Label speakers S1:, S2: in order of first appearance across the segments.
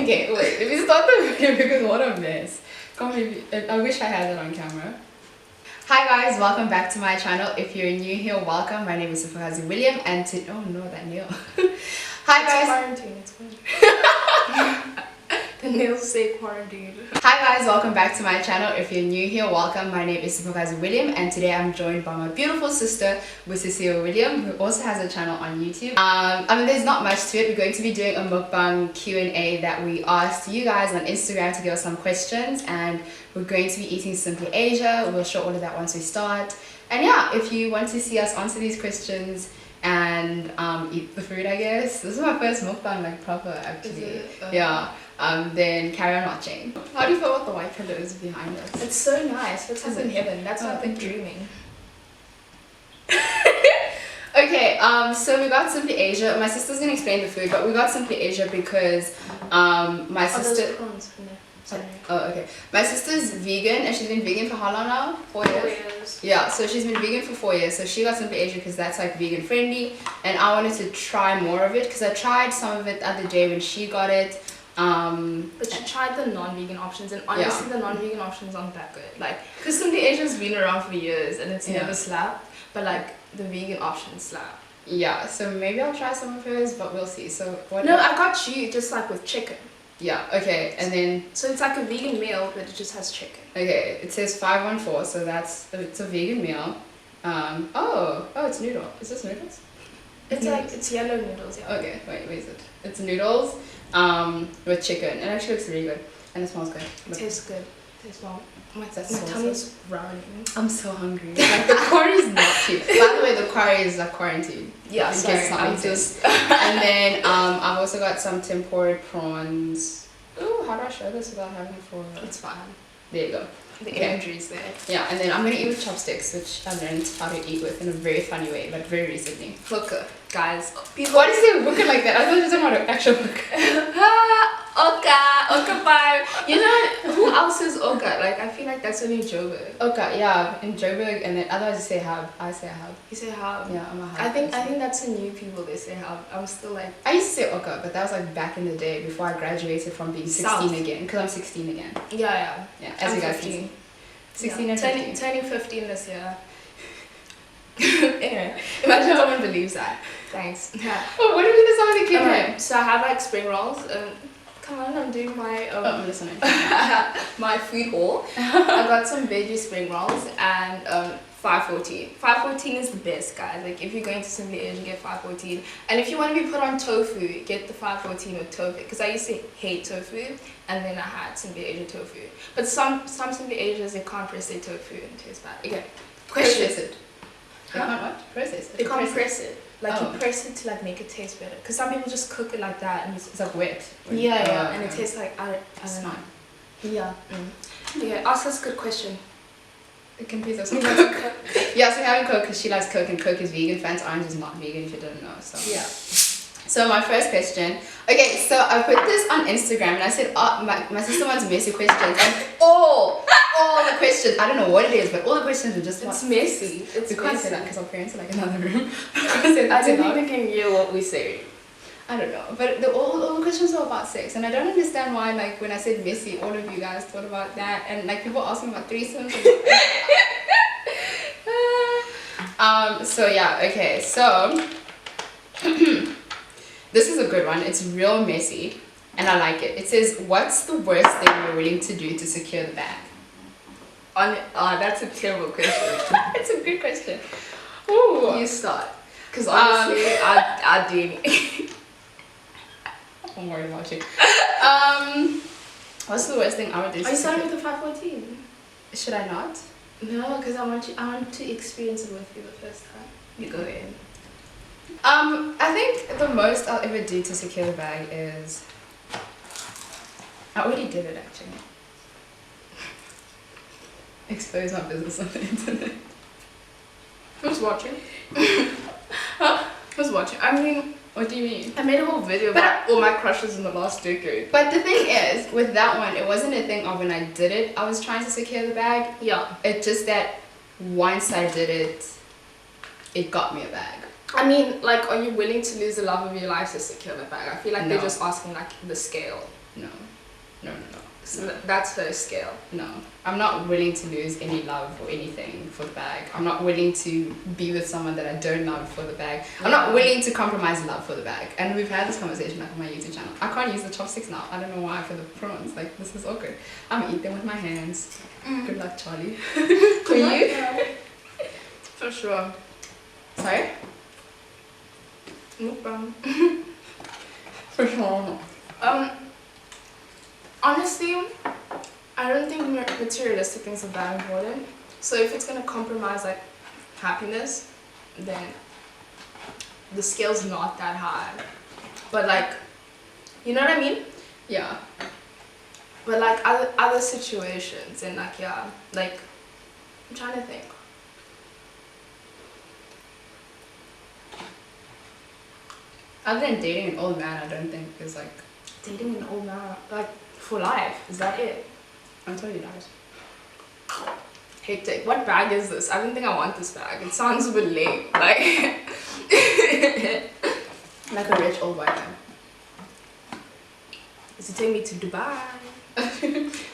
S1: Okay, wait. Let me start the video because what a mess. Come maybe. I wish I had it on camera. Hi guys, welcome back to my channel. If you're new here, welcome. My name is Sufukazi William, and oh no, that nail. Hi guys.
S2: It's quarantine. The nails say quarantine.
S1: Hi guys, welcome back to my channel. If you're new here, welcome. My name is Sufukazi William, and today I'm joined by my beautiful sister, Busi William, who also has a channel on YouTube. I mean, there's not much to it. We're going to be doing a mukbang Q&A that we asked you guys on Instagram to give us some questions, and we're going to be eating Simply Asia. We'll show all of that once we start. And yeah, if you want to see us answer these questions and eat the food, I guess. This is my first mukbang, like proper actually. Yeah. Then carry on watching. How do you feel about the white pillows behind us?
S2: It's so nice. It's like in heaven. That's what I've been dreaming.
S1: Okay, so we got Simply Asia. My sister's gonna explain the food, but we got Simply Asia because my sister.
S2: There's prawns in there. Sorry.
S1: Oh, okay. My sister's vegan, and she's been vegan for how long now? 4 years?
S2: 4 years.
S1: Yeah, so she's been vegan for 4 years. So she got Simply Asia because that's like vegan friendly, and I wanted to try more of it because I tried some of it the other day when she got it.
S2: But she tried the non-vegan options, and honestly the non-vegan options aren't that good. Like, because Simply Asia's been around for years and it's never slapped, but like the vegan options slap.
S1: Yeah, so maybe I'll try some of hers, but we'll see. So what?
S2: No, I got you just like with chicken.
S1: Yeah, okay, and then
S2: so it's like a vegan meal, but it just has chicken.
S1: Okay, it says 514, so it's a vegan meal. Oh, it's noodle. Is this noodles?
S2: It's like it's yellow noodles. Yeah.
S1: Okay, wait is it? It's noodles with chicken. It actually looks really good and it smells good.
S2: It tastes good. It tastes well. My
S1: so
S2: tummy's growling.
S1: I'm so hungry. Like the curry is not cheap. By the way, the curry is like quarantine.
S2: Yeah, sorry. I'm
S1: just. And then I've also got some tempered prawns. Ooh, how do I show this without having it for?
S2: It's fine.
S1: There you go.
S2: The energy is there.
S1: Yeah, and then I'm gonna eat with chopsticks, which I learned how to eat with in a very funny way, like very recently.
S2: Hookah, guys. People.
S1: Why do you say hookah like that? I thought you were talking about an actual hookah.
S2: Oka vibe. You know who else is Oka? Like I feel like that's only Joburg.
S1: Oka, yeah, in Joburg, and then otherwise you say hab. I say hab.
S2: You say hab.
S1: Yeah, I'm a hab.
S2: I think that's a new people. They say hab. I'm still like.
S1: I used to say Oka, but that was like back in the day before I graduated from being 16 again, because I'm 16 again.
S2: Yeah.
S1: As
S2: I'm
S1: you guys
S2: 15.
S1: 16 and 15.
S2: Turning 15 this year. Anyway, imagine someone believes that. Thanks. Yeah.
S1: Oh, what do we do something cute?
S2: Okay, so I have like spring rolls. Come on, I'm doing my
S1: I'm listening.
S2: my food haul. I got some veggie spring rolls and 514. 514 is the best, guys. Like if you're going to Simply Asia, get 514. And if you want to be put on tofu, get the 514 with tofu. Because I used to hate tofu, and then I had Simply Asia tofu. But some Simply Asias, they can't press their tofu and it tastes bad. Okay,
S1: Process it. They can't what? Process it.
S2: They can't press it. Like you press it to like make it taste better. Because some people just cook it like that and
S1: it's like wet.
S2: Yeah, and it tastes like I don't know. Yeah. Okay, ask us a good question.
S1: It can be some Coke. Yeah, so we're having Coke because she likes Coke and Coke is vegan. Fans Orange is not vegan if you didn't know. So
S2: yeah.
S1: So my first question. Okay, so I put this on Instagram and I said, my sister wants messy questions, and all the questions, I don't know what it is, but all the questions are just
S2: it's messy.
S1: We can't say that because our parents are like in another room.
S2: I didn't even can hear what we say.
S1: I don't know, but all the questions are about sex, and I don't understand why, like, when I said messy, all of you guys thought about that, and like people ask me about threesomes. So yeah, okay, so this is a good one. It's real messy, and I like it. It says, what's the worst thing you're willing to do to secure the bag?
S2: That's a terrible question.
S1: It's a good question. Ooh.
S2: You start. Because honestly, I didn't.
S1: I'm worried about you. What's the worst thing I would do?
S2: Are you starting with the 514?
S1: Should I not?
S2: No, because I want to experience it with you the first time. You go in.
S1: I think the most I'll ever do to secure the bag is, I already did it actually. Expose my business on the internet.
S2: Who's watching? Huh? Who's watching? I mean,
S1: what do you mean?
S2: I made a whole video about all my crushes in the last decade.
S1: But the thing is, with that one, it wasn't a thing of when I did it, I was trying to secure the bag.
S2: Yeah.
S1: It's just that once I did it, it got me a bag.
S2: I mean, like, are you willing to lose the love of your life to secure the bag? I feel like they're just asking, like, the scale.
S1: No.
S2: So that's her scale.
S1: No, I'm not willing to lose any love or anything for the bag. I'm not willing to be with someone that I don't love for the bag. I'm not willing to compromise love for the bag. And we've had this conversation like on my YouTube channel. I can't use the chopsticks now. I don't know why for the prawns. Like, this is awkward. I'm gonna eat them with my hands. Good luck, Charlie. For you?
S2: For sure.
S1: Sorry?
S2: Mukbang.
S1: For sure.
S2: Honestly, I don't think materialistic things are that important. So if it's gonna compromise like happiness, then the scale's not that high. But like, you know what I mean?
S1: Yeah.
S2: But like other situations and like yeah, like I'm trying to think.
S1: Other than dating an old man, I don't think is like...
S2: Dating an old man, like for life, is that it?
S1: I'm telling you guys.
S2: Hectic. What bag is this? I don't think I want this bag. It sounds a bit lame. Like
S1: Like a rich old white man.
S2: does it take me to Dubai?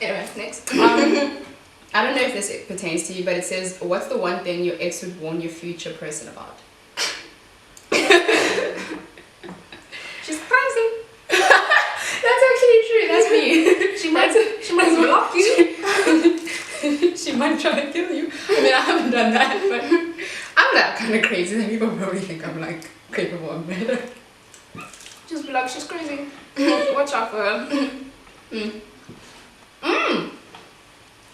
S2: Anyway, next.
S1: I don't know if this pertains to you, but it says, what's the one thing your ex would warn your future person about?
S2: She's crazy.
S1: That's actually true. That's me.
S2: She might block you.
S1: She might try to kill you. I mean, I haven't done that, but I'm that kind of crazy that people probably think I'm like capable of murder.
S2: Just be like, she's crazy. Watch out for her.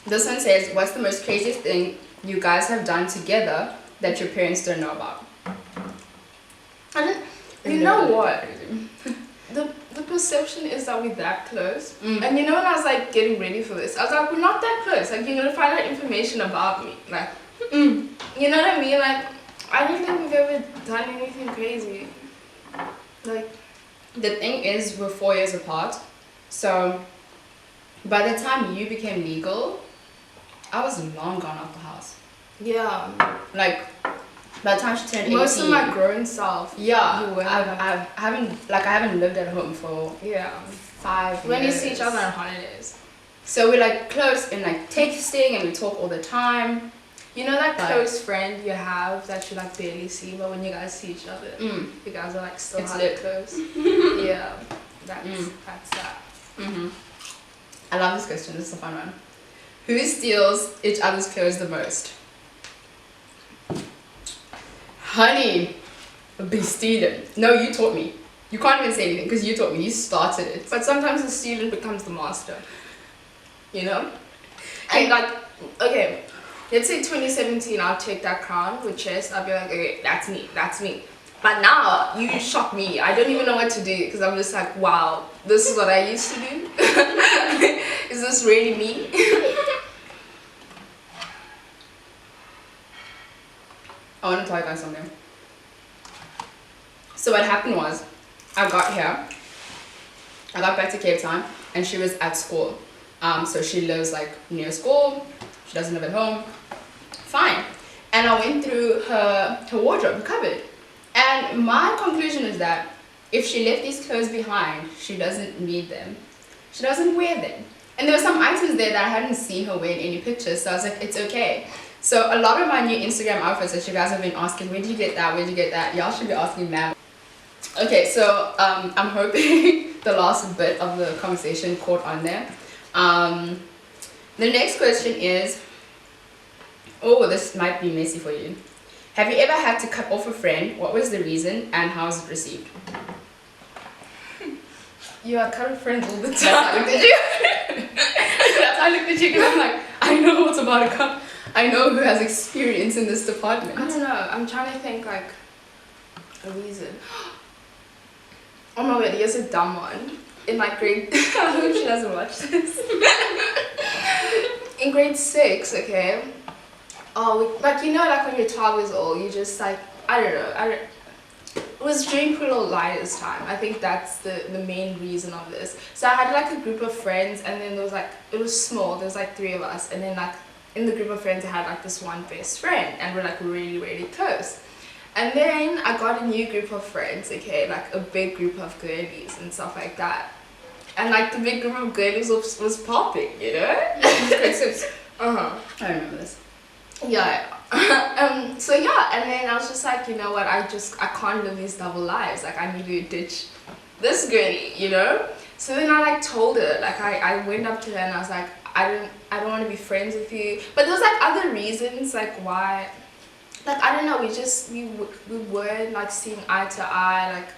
S1: This one says, what's the most craziest thing you guys have done together that your parents don't know about?
S2: You know what? The perception is that we're that close. And you know when I was like getting ready for this, I was like, we're not that close. Like you're gonna find out information about me. Like you know what I mean? Like I don't think we've ever done anything crazy. Like
S1: The thing is, we're 4 years apart. So by the time you became legal, I was long gone out the house.
S2: yeah.
S1: Like by the time she turned 18.
S2: Most of my grown self.
S1: Yeah,
S2: you were.
S1: I haven't lived at home for
S2: Yeah.
S1: 5 years.
S2: When you see each other on holidays.
S1: So we're like close and like texting and we talk all the time.
S2: You know that
S1: But-
S2: close friend you have that you like barely see, but when you guys see each other, you guys are like still
S1: It's
S2: hella
S1: lit.
S2: close. Yeah, that's that.
S1: I love this question. This is a fun one. Who steals each other's clothes the most? Honey, be stealing. No, you taught me. You can't even say anything because you taught me. You started it.
S2: But sometimes the student becomes the master. You know? And like, okay, let's say 2017, I'll take that crown with chess. I'll be like, okay, that's me. But now, you shock me. I don't even know what to do because I'm just like, wow, this is what I used to do? Is this really me?
S1: I want to tell you guys something. So what happened was, I got back to Cape Town and she was at school. So she lives like near school, she doesn't live at home. Fine. And I went through her wardrobe, her cupboard. And my conclusion is that if she left these clothes behind, she doesn't need them. She doesn't wear them. And there were some items there that I hadn't seen her wear in any pictures, so I was like, it's okay. So a lot of my new Instagram outfits that you guys have been asking, where did you get that, where did you get that? Y'all should be asking ma'am. Okay, so I'm hoping the last bit of the conversation caught on there. The next question is, oh, this might be messy for you. Have you ever had to cut off a friend? What was the reason and how was it received?
S2: You are current friends all the
S1: That's how I looked at you. That's how I looked at you because I'm like, I know what's about to come. I know who has experience in this department.
S2: I don't know. I'm trying to think like a reason. Oh my god, here's a dumb one. In like grade, I hope she doesn't watch this. In grade 6, okay. Oh, like you know, like when you're 12 years old, you just like I don't know. It was during Pretty Little Liars time. I think that's the main reason of this. So I had like a group of friends, and then there was like it was small. There was like 3 of us, and then like in the group of friends, I had like this one best friend, and we're like really really close. And then I got a new group of friends, okay, like a big group of girlies and stuff like that. and like the big group of girlies was popping, you know.
S1: I remember this.
S2: Yeah. So yeah, and then I was just like, you know what, I can't live these double lives. Like, I need to ditch this girlie, you know. So then I like told her, like I went up to her and I was like, I don't want to be friends with you. But there was like other reasons like why, like I don't know, we weren't like seeing eye to eye, like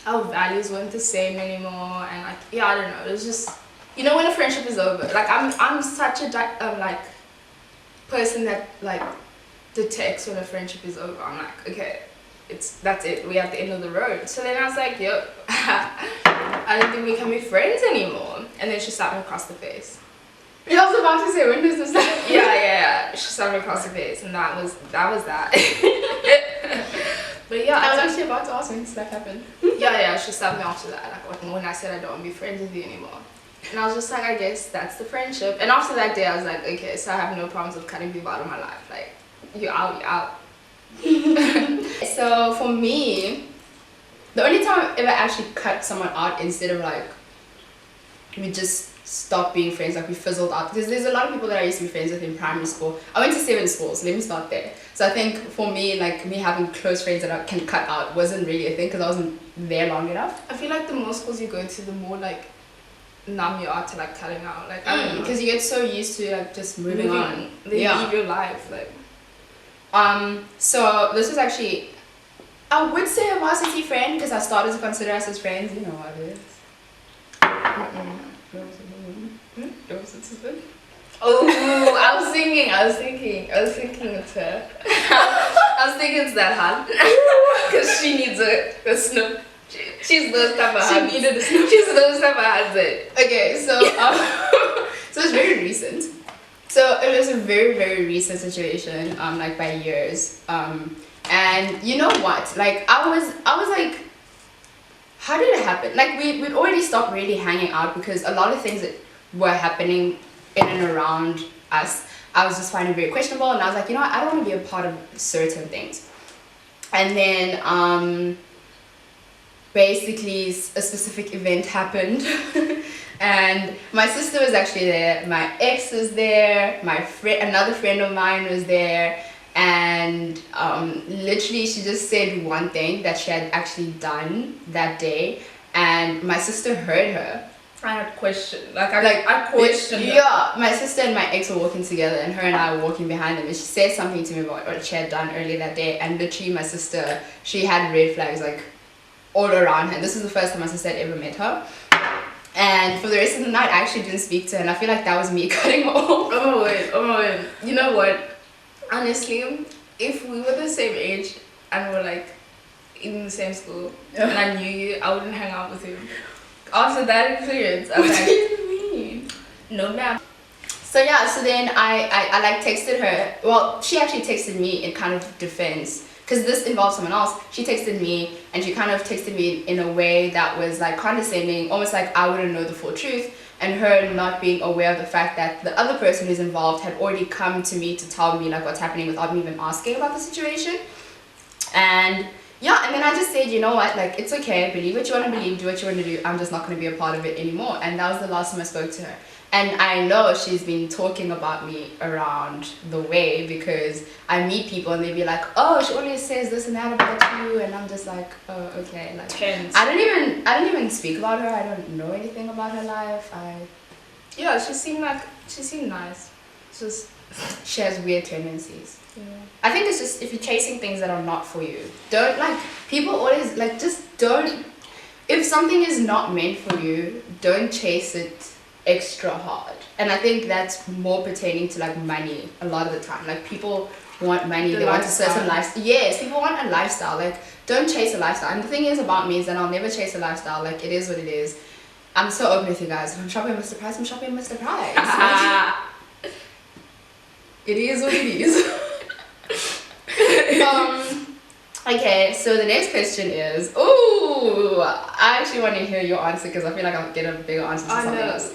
S2: our values weren't the same anymore, and like yeah, I don't know, it was just, you know, when a friendship is over, like I'm such a like person that like detects when a friendship is over. I'm like, okay, that's it, we're at the end of the road. So then I was like, yo, I don't think we can be friends anymore. And then she slapped me across the face.
S1: Yeah, I was about to say, when does this happen?
S2: Yeah, she slapped me across the face, and that was that. But yeah,
S1: I was actually about to ask when this like happened.
S2: yeah, she slapped me after that, like when I said I don't want to be friends with you anymore. And I was just like, I guess that's the friendship. And after that day I was like, okay, so I have no problems with cutting people out of my life. Like, you're out.
S1: So for me, the only time I've ever actually cut someone out instead of like we just stopped being friends, like we fizzled out, because there's a lot of people that I used to be friends with in primary school. I went to 7 schools, so let me start there. So I think for me, like me having close friends that I can cut out wasn't really a thing because I wasn't there long enough.
S2: I feel like the more schools you go to, the more like numb you are to like cutting out. Like I don't know,
S1: because you get so used to like just moving on.
S2: They leave your life like.
S1: So this was actually, I would say a varsity friend because I started to consider us as friends. You know what it is.
S2: Oh, I was thinking it's her. I was thinking it's that hand. Because she needs a snip. She's those type of hands. She needed a snip. She's those type of hands.
S1: Okay, so so it's very recent. So it was a very, very recent situation, like by years. And you know what? Like I was like, how did it happen? Like we'd already stopped really hanging out because a lot of things that were happening in and around us, I was just finding very questionable, and I was like, you know what, I don't want to be a part of certain things. And then basically a specific event happened. And my sister was actually there, my ex was there, another friend of mine was there, and literally she just said one thing that she had actually done that day, and my sister heard her.
S2: I had questioned, I questioned her.
S1: Yeah, my sister and my ex were walking together, and her and I were walking behind them, and she said something to me about what she had done earlier that day, and literally my sister, she had red flags like all around her. This is the first time my sister had ever met her. And for the rest of the night, I actually didn't speak to her, and I feel like that was me cutting her off.
S2: Oh my word. You know what? Honestly, if we were the same age and were like in the same school, and I knew you, I wouldn't hang out with you. After that experience, I was
S1: like, what do you mean?
S2: No, ma'am.
S1: So yeah, so then I like texted her. Well, she actually texted me in kind of defense, because this involves someone else. She texted me, and she kind of texted me in a way that was like condescending, almost like I wouldn't know the full truth, and her not being aware of the fact that the other person who's involved had already come to me to tell me like what's happening without me even asking about the situation. And yeah, and then I just said, you know what, like it's okay, believe what you want to believe, do what you want to do, I'm just not going to be a part of it anymore. And that was the last time I spoke to her. And I know she's been talking about me around the way, because I meet people and they be like, oh, she always says this and that about you, and I'm just like, oh, okay. Like
S2: Tense.
S1: I don't even speak about her. I don't know anything about her life.
S2: Yeah, she seemed nice. It's just
S1: she has weird tendencies.
S2: Yeah.
S1: I think it's just, if you're chasing things that are not for you, don't, like, people always like, just don't, if something is not meant for you, don't chase it extra hard. And I think that's more pertaining to like money a lot of the time. Like people want money, they want a certain lifestyle. Yes, people want a lifestyle. Like don't chase a lifestyle. And the thing is about me is that I'll never chase a lifestyle. Like it is what it is. I'm so open with you guys. If I'm shopping Mr. Price, I'm shopping Mr. Price. It is what it is. Okay, so the next question is, ooh, I actually want to hear your answer because I feel like I'll get a bigger answer to something else.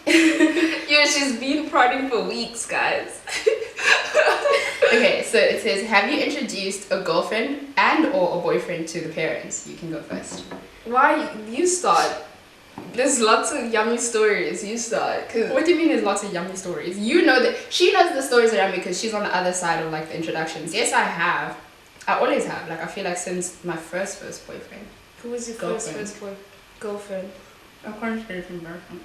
S2: Yeah, she's been prodding for weeks, guys.
S1: Okay, so it says, have you introduced a girlfriend and or a boyfriend to the parents? You can go first.
S2: Why you start? There's lots of yummy stories. You start. Cause
S1: What do you mean there's lots of yummy stories? You know that she knows the stories around me because she's on the other side of like the introductions. Yes, I have. I always have. Like I feel like since my first boyfriend.
S2: who was your
S1: Girlfriend.
S2: first girlfriend?
S1: I can't say it's embarrassing.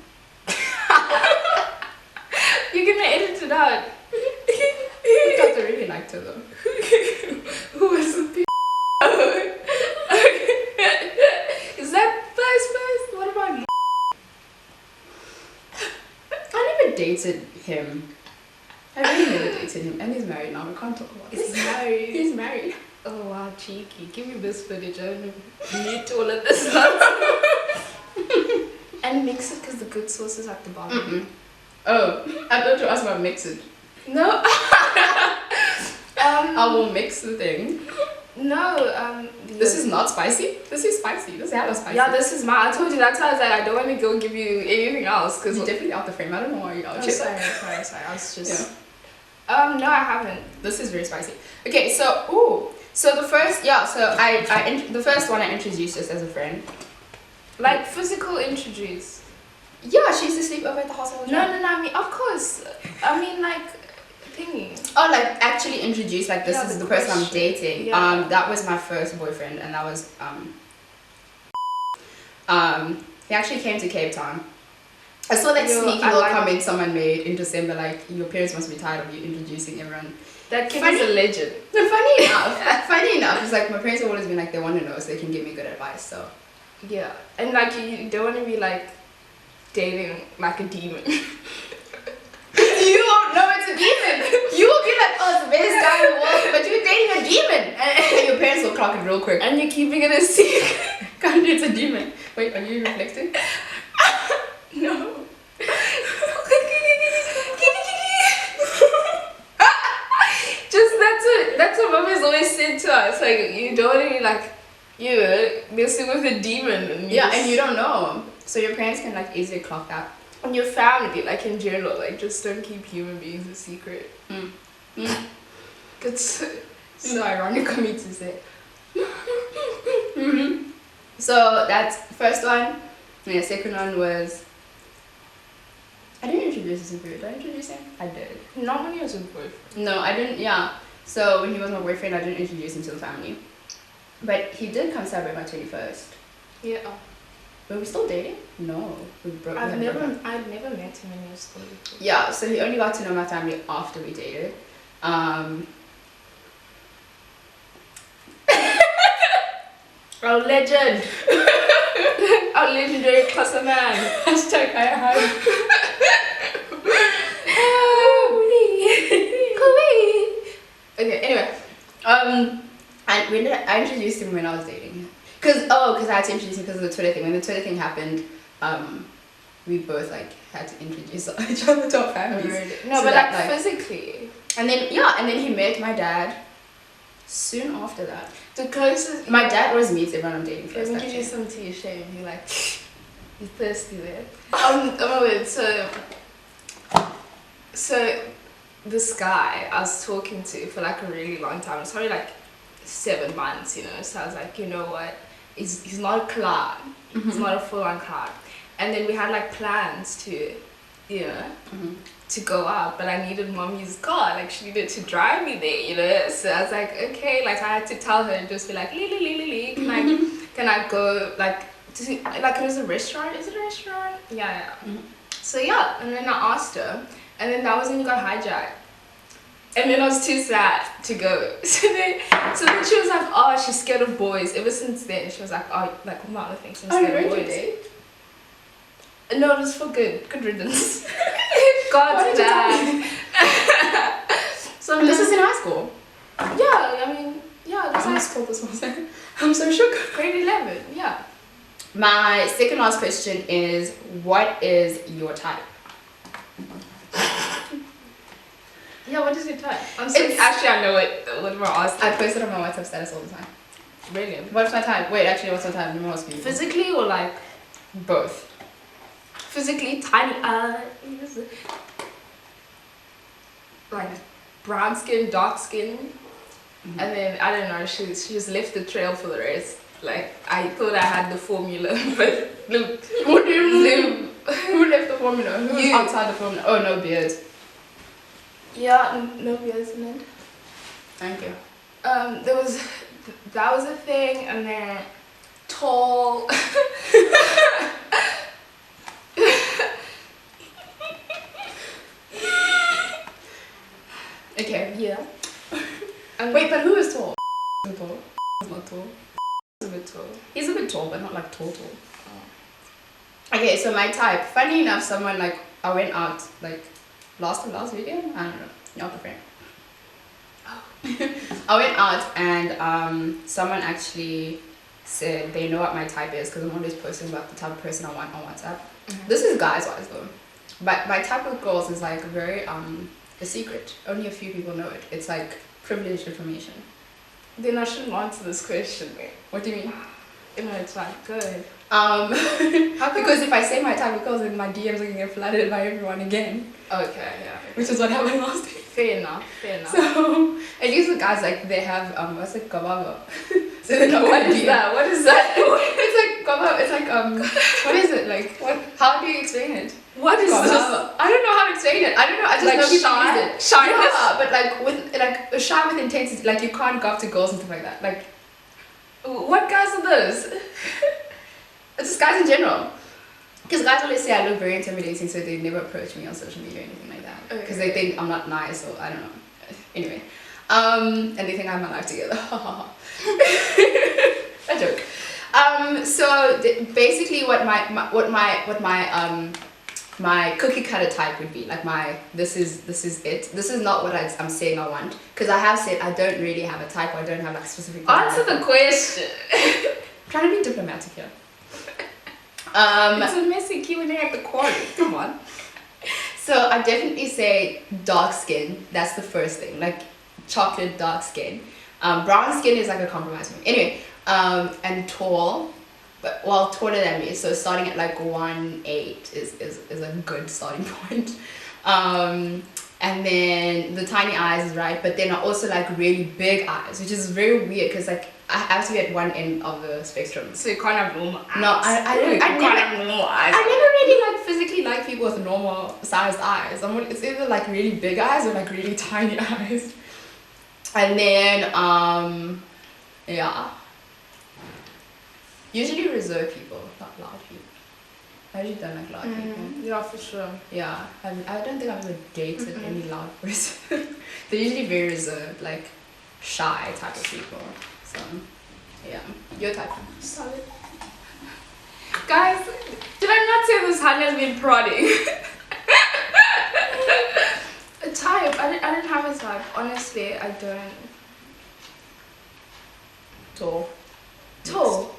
S2: You're gonna edit it out.
S1: I thought I really liked her though.
S2: Who was the p? Is that first? What about?
S1: I never dated him. I really never dated him, and he's married now. We can't talk about
S2: He's
S1: this.
S2: married.
S1: He's married.
S2: Oh wow, cheeky. Give me this footage. I don't need all of this nonsense. And mix it because the good sauce is at the bottom.
S1: Mm-mm. Oh, I thought you asked about mix it.
S2: No.
S1: I will mix the thing.
S2: No.
S1: This is not spicy. This is spicy. This is hella spicy.
S2: Yeah, this is mine. I told you that's why I was like, I don't want to go give you anything else because
S1: You're definitely out the frame. I don't know why you're out.
S2: Oh, sorry. I was just.
S1: Yeah.
S2: No, I haven't.
S1: This is very spicy. Okay, so so the first the first one I introduced just as a friend.
S2: Like physical introduce.
S1: Yeah, she used to sleep over at the house all the time.
S2: No. I mean, of course. I mean, like, thingy.
S1: Oh, like actually introduced, like this
S2: Yeah,
S1: is
S2: the
S1: the person I'm
S2: question.
S1: dating.
S2: Yeah.
S1: That was my first boyfriend, and that was he actually came to Cape Town. I saw that sneaky little comment someone made in December, like your parents must be tired of you introducing everyone.
S2: That kid
S1: Funny-
S2: is a legend.
S1: No, funny enough, it's like my parents have always been like they want to know so they can give me good advice. So
S2: Yeah, and like you don't want to be like dating like a demon.
S1: you won't know it's a demon. You will be like, oh, it's the best guy in the world, but you're dating a demon, and your parents will clock it real quick.
S2: And you're keeping it a secret.
S1: Can't it's a demon. Wait, are you reflecting?
S2: No. Just that's what mommy's always said to us. Like you don't want to be like messing with a demon. And
S1: And you don't know, so your parents can like easily clock that.
S2: and your family, like in general, like just don't keep human beings a secret. It's
S1: So ironic of me to say. So that's first one. And the second one was. I didn't introduce him. Did I introduce him? I did.
S2: not when he was a boyfriend.
S1: No, I didn't. Yeah. So when he was my boyfriend, I didn't introduce him to the family. But he did come celebrate my 21st.
S2: Yeah.
S1: Were we still dating? No, we broke.
S2: I'd
S1: we had
S2: never
S1: broken up.
S2: met him when he was still before.
S1: Yeah, so he only got to know my family after we dated.
S2: Our legend. Our legendary cousin man.
S1: Hashtag I have. Okay, anyway. And when did I introduced him when I was dating him? Cause I had to introduce him because of the Twitter thing. When the Twitter thing happened, we both like had to introduce each other to our families.
S2: No,
S1: So
S2: but
S1: that,
S2: like physically.
S1: And then he met my dad soon after that.
S2: The closest.
S1: My dad always meets everyone I'm dating
S2: Let
S1: first.
S2: me give you
S1: actually.
S2: some tea, shame. You're like, you're thirsty there. Oh, so this guy I was talking to for like a really long time. It's probably like 7 months, you know. So I was like, you know what? He's not a clown. He's not a full-on clown. And then we had like plans to, you know, to go out, but I needed mommy's car. Like she needed to drive me there, you know. So I was like, okay. Like I had to tell her and just be like, Lee, can I go like to see, like it was a restaurant? Is it a restaurant? Yeah. So yeah, and then I asked her, and then that was when you got hijacked. And then I was too sad to go. So then she was like, oh, she's scared of boys. Ever since then, she was like, oh, like all my other things, I'm scared of boys. No, it was for good riddance. God's plan. So
S1: This is in high school.
S2: yeah, I mean, yeah, that's
S1: High
S2: like
S1: school. This was. I'm so shook.
S2: grade 11. Yeah.
S1: My second last question is, what is your type?
S2: Yeah, what is your type?
S1: It's-
S2: Actually, I know what we're asking.
S1: I post it on my WhatsApp status all the time.
S2: Really?
S1: What's my type? Wait, actually, what's my type? Let me ask you.
S2: Physically or like
S1: Both.
S2: physically tiny eyes? Like brown skin, dark skin, and then I don't know. She just left the trail for the rest. Like I thought I had the formula, but look,
S1: What do you mean? Who left the formula? Who was
S2: You.
S1: outside the formula? Oh, no beard.
S2: Yeah, no beers in it.
S1: Thank you.
S2: That was a thing, and then tall.
S1: Okay.
S2: Yeah. And
S1: Wait, but who is tall? Is tall? He's not tall.
S2: he's a bit tall.
S1: He's a bit tall, but not like tall. Okay, so my type. Funny enough, someone like I went out like last weekend. I don't know. Not the friend. I went out and someone actually said they know what my type is because I'm always posting about the type of person I want on WhatsApp. This is guys wise though, but my type of girls is like very a secret. Only a few people know it. It's like privileged information.
S2: Then I shouldn't answer this question, mate.
S1: What do you mean?
S2: You know, it's like good.
S1: Because if I say my type of girls, then my DMs are gonna get flooded by everyone again,
S2: Okay, yeah.
S1: which is what happened last week.
S2: Fair enough. Fair enough.
S1: So at least the guys like they have what's it, kababa. So they're not
S2: What
S1: gonna
S2: is
S1: DM.
S2: that? What is that?
S1: It's like kababa. It's like what is it like? What? How do you explain it?
S2: What is this?
S1: Kababa. I don't know how to explain it. I don't know. I just
S2: Like
S1: know people
S2: shy?
S1: use it.
S2: Shyness?
S1: Yeah, but like with like shy with intensity. Like you can't go up to girls and stuff like that. Like
S2: What guys are those?
S1: it's just guys in general. Because guys always say I look very intimidating, so they never approach me on social media or anything like that. Because they think I'm not nice or I don't know. Anyway, and they think I have my life together. A joke. So basically, what my cookie cutter type would be like this is it. This is not what I'm saying I want, because I have said I don't really have a type. Or I don't have like specific.
S2: Answer the question.
S1: Trying to be diplomatic here.
S2: It's a messy Q&A at the quarry. Come on.
S1: So I definitely say dark skin. That's the first thing, like chocolate dark skin. Brown skin is like a compromise for me. Anyway, and tall, but well taller than me. So starting at like 1'8" is a good starting point. And then the tiny eyes is right, but then I also like really big eyes, which is very weird because like I have to be at one end of the spectrum.
S2: So you can't have normal eyes.
S1: No, I
S2: can't have normal eyes.
S1: I never really like physically like people with normal sized eyes. It's either like really big eyes or like really tiny eyes. And then yeah. Usually reserved people, not loud people. I usually don't like loud people.
S2: Yeah, for sure.
S1: Yeah, I don't think I've ever dated any loud person. They're usually very reserved, like shy type of people. So yeah, your type.
S2: Solid. Guys, did I not say this hand has been prodding? A type? I didn't have a type. Honestly, I don't.
S1: Tall.
S2: Tall?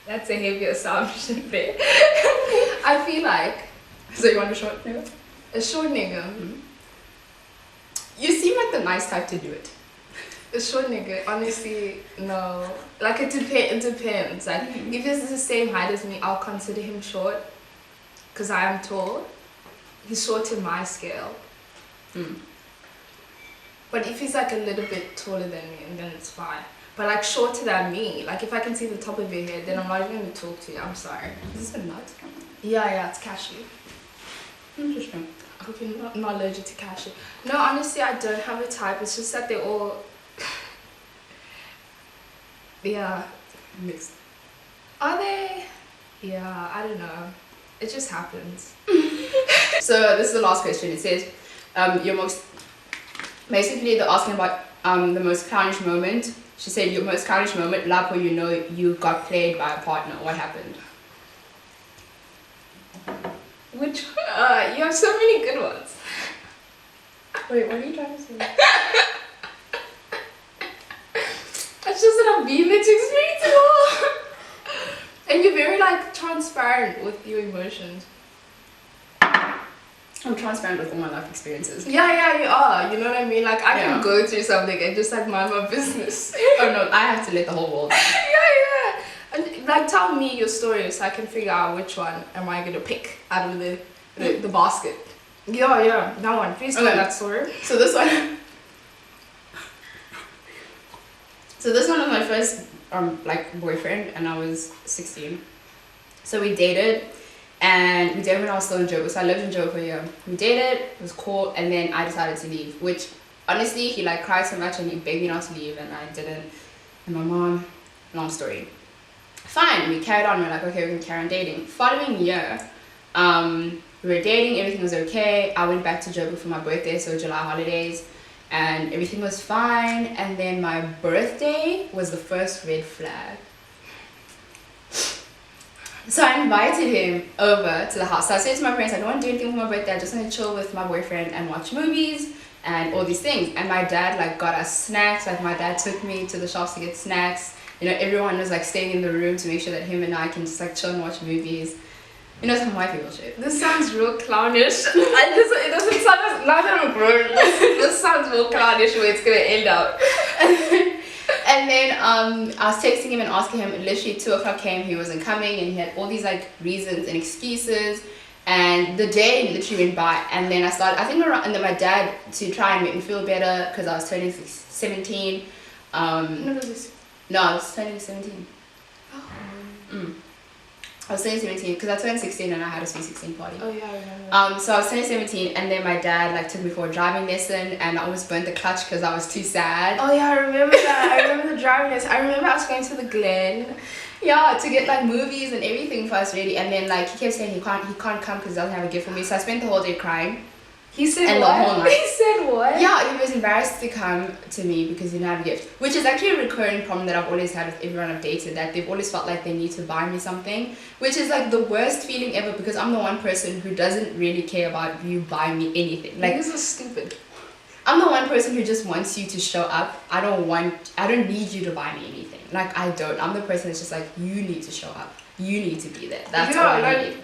S2: That's a heavy assumption there. I feel like
S1: So you want a short nigga?
S2: a short nigga.
S1: You seem like the nice type to do it.
S2: A short nigga, honestly, no. Like it depends. Like if this is the same height as me, I'll consider him short. Cause I am tall. He's short to my scale. But if he's like a little bit taller than me, then it's fine. But like shorter than me, like if I can see the top of your head, then I'm not even gonna talk to you. I'm sorry.
S1: Is this a nut?
S2: Yeah, it's cashew.
S1: Interesting.
S2: I hope you're not allergic to cashew. No, honestly, I don't have a type. It's just that they're all. Yeah.
S1: Mixed.
S2: Are they? Yeah, I don't know. It just happens.
S1: So this is the last question. It says, your most. Basically, they're asking about the most clownish moment. She said, your most clownish moment, like where you know you got played by a partner. What happened?
S2: Which you have so many good ones.
S1: Wait, what are you trying to say?
S2: It's just that I'm being there to explain it all. And you're very like transparent with your emotions.
S1: I'm transparent with all my life experiences.
S2: Yeah, you are. You know what I mean? Like I
S1: Yeah.
S2: can go through something and just like mind my business.
S1: Oh no, I have to let the whole world.
S2: Yeah. And like tell me your story so I can figure out which one am I gonna pick out of the basket. Yeah, that one. Please tell
S1: Okay.
S2: that story.
S1: So this one, so this one was my first like boyfriend, and I was 16. So we dated, and we dated when I was still in Joburg. So I lived in Joburg for a year. We dated, it was cool, and then I decided to leave. Which honestly, he like cried so much, and he begged me not to leave, and I didn't. And my mom, long story. Fine, we carried on. We're like, okay, we can carry on dating. Following year, we were dating. Everything was okay. I went back to Joburg for my birthday, so July holidays, and everything was fine. And then my birthday was the first red flag. So I invited him over to the house. So I said to my parents, I don't want to do anything for my birthday. I just want to chill with my boyfriend and watch movies and all these things. And my dad like got us snacks. Like my dad took me to the shops to get snacks. You know, everyone was like staying in the room to make sure that him and I can just like chill and watch movies. You know, some white people shit.
S2: This sounds real clownish. It doesn't sound, now that I'm grown, this sounds real clownish where it's gonna end up.
S1: And then I was texting him and asking him. Literally 2 o'clock came, he wasn't coming, and he had all these like reasons and excuses. And the day literally went by, and then I started. I think around, and then my dad, to try and make me feel better because I was turning 17. No, I was turning 17. Oh. I was turning 17 because I turned 16 and I had a sweet 16 party.
S2: Oh yeah, I remember.
S1: So I was turning 17, and then my dad like took me for a driving lesson, and I almost burnt the clutch because I was too sad.
S2: Oh yeah, I remember that. I remember the driving lesson. I remember I was going to the Glen.
S1: Yeah, to get like movies and everything for us ready, and then like he kept saying he can't come because he doesn't have a gift for me. So I spent the whole day crying.
S2: He said
S1: And the
S2: what?
S1: whole night.
S2: He said what?
S1: Yeah, he was embarrassed to come to me because he didn't have a gift, which is actually a recurring problem that I've always had with everyone I've dated, that they've always felt like they need to buy me something, which is like the worst feeling ever because I'm the one person who doesn't really care about you buying me anything. Like,
S2: this is stupid.
S1: I'm the one person who just wants you to show up. I don't need you to buy me anything. Like, I don't. I'm the person that's just like, you need to show up. You need to be there. That's all I need.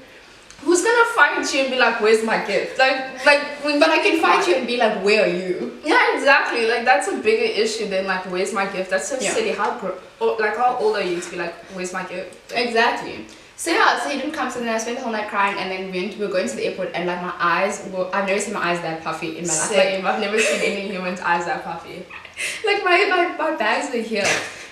S2: Who's gonna find you and be like, where's my gift? But
S1: I can find you and be like, where are you?
S2: Yeah, exactly. Like, that's a bigger issue than like, where's my gift? That's so silly. How old are you to be like, where's my gift?
S1: Exactly. So yeah, so he didn't come, so then I spent the whole night crying, and then we were going to the airport, and like my eyes were, I've never seen my eyes that puffy in my life.
S2: Same. Like, I've never seen any human's eyes that puffy.
S1: Like my bags were here.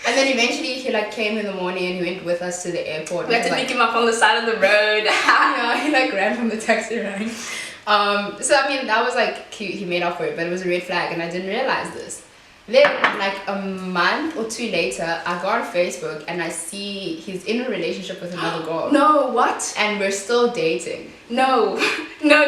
S1: And then eventually he like came in the morning and he went with us to the airport.
S2: We had to pick him up on the side of the road.
S1: Yeah, he like ran from the taxi rank. So I mean that was like cute, he made up for it, but it was a red flag and I didn't realize this. Then like a month or 2 later, I go on Facebook and I see he's in a relationship with another girl.
S2: No, what?
S1: And we're still dating.
S2: No. No.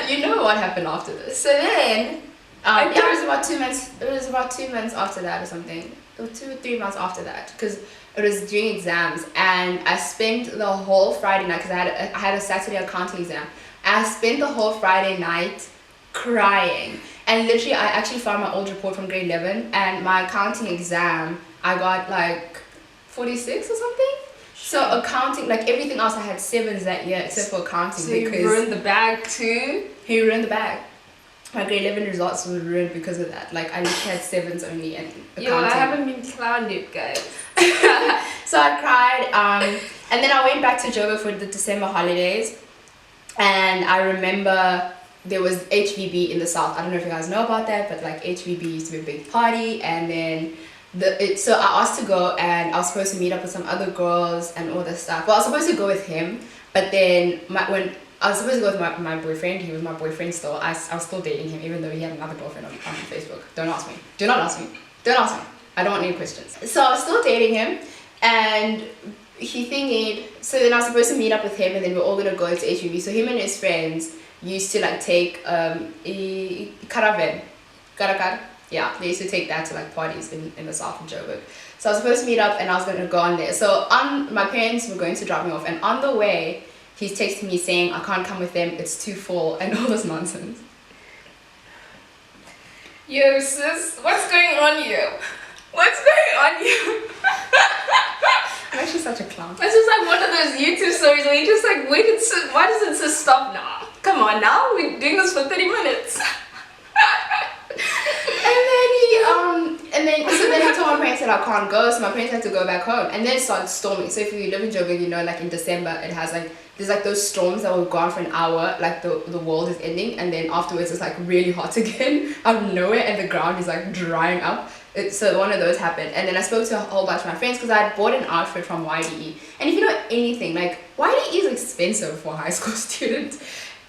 S1: You know what happened after this. So then it was about 2 months. It was about 2 months after that or something, or 2 or 3 months after that, because it was during exams, and I spent the whole Friday night because I had a Saturday accounting exam. I spent the whole Friday night crying, and literally I actually found my old report from grade 11, and my accounting exam I got like 46 or something. So accounting, like everything else, I had 7s that year except for accounting.
S2: So you ruined the bag too?
S1: He ruined the bag. My grade 11 results were ruined because of that. Like I literally had 7s only in accounting.
S2: Yeah, well, I haven't been clowned yet, guys.
S1: So I cried, and then I went back to Joburg for the December holidays, and I remember there was HVB in the south. I don't know if you guys know about that, but like HVB used to be a big party, and then so I asked to go, and I was supposed to meet up with some other girls and all this stuff. Well, I was supposed to go with him, but then when I was supposed to go with my boyfriend, he was my boyfriend still. I was still dating him, even though he had another girlfriend on Facebook. Don't ask me. Do not ask me. Don't ask me. I don't want any questions. So I was still dating him, and he thingied. So then I was supposed to meet up with him, and then we're all gonna go to HVB. So him and his friends used to like take a caravan. Yeah, they used to take that to like parties in the south of Joburg. So I was supposed to meet up and I was going to go on there. So my parents were going to drop me off, and on the way, he's texting me saying, I can't come with them, it's too full, and all this nonsense.
S2: Yo, sis, what's going on here? What's going on here?
S1: I'm actually such a clown.
S2: It's just like one of those YouTube stories where you're just like, why does it just stop now? Come on now, we're doing this for 30 minutes.
S1: And then I told my parents that I can't go, so my parents had to go back home, and then it started storming. So if you live in Joburg, you know, like in December, it has like there's like those storms that will go on for an hour, like the world is ending, and then afterwards it's like really hot again out of nowhere, and the ground is like drying up. So one of those happened, and then I spoke to a whole bunch of my friends because I had bought an outfit from YDE. And if you know anything, like YDE is expensive for a high school student.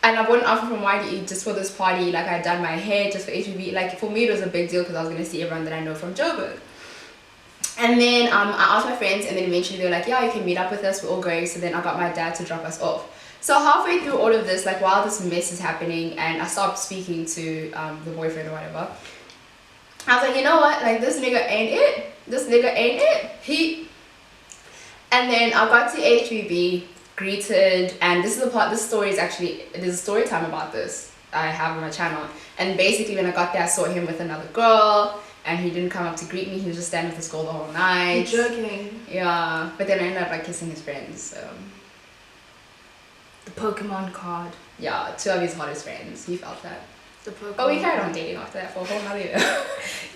S1: And I bought an outfit from YDE just for this party. Like I had done my hair just for HPV. Like for me it was a big deal because I was going to see everyone that I know from Joburg. And then I asked my friends, and then eventually they were like, yeah, you can meet up with us, we're all going. So then I got my dad to drop us off. So halfway through all of this, like while this mess is happening and I stopped speaking to the boyfriend or whatever, I was like, you know what, like this nigga ain't it. This nigga ain't it. And then I got to HBB, greeted, and this is the part, this story is actually, there's a story time about this I have on my channel. And basically when I got there, I saw him with another girl, and he didn't come up to greet me. He was just standing with this girl the whole night.
S2: You're joking.
S1: Yeah, but then I ended up like kissing his friends. So.
S2: The Pokemon card.
S1: Yeah, 2 of his hottest friends. He felt that.
S2: The Pokemon.
S1: But we carried on dating after that for a whole another year.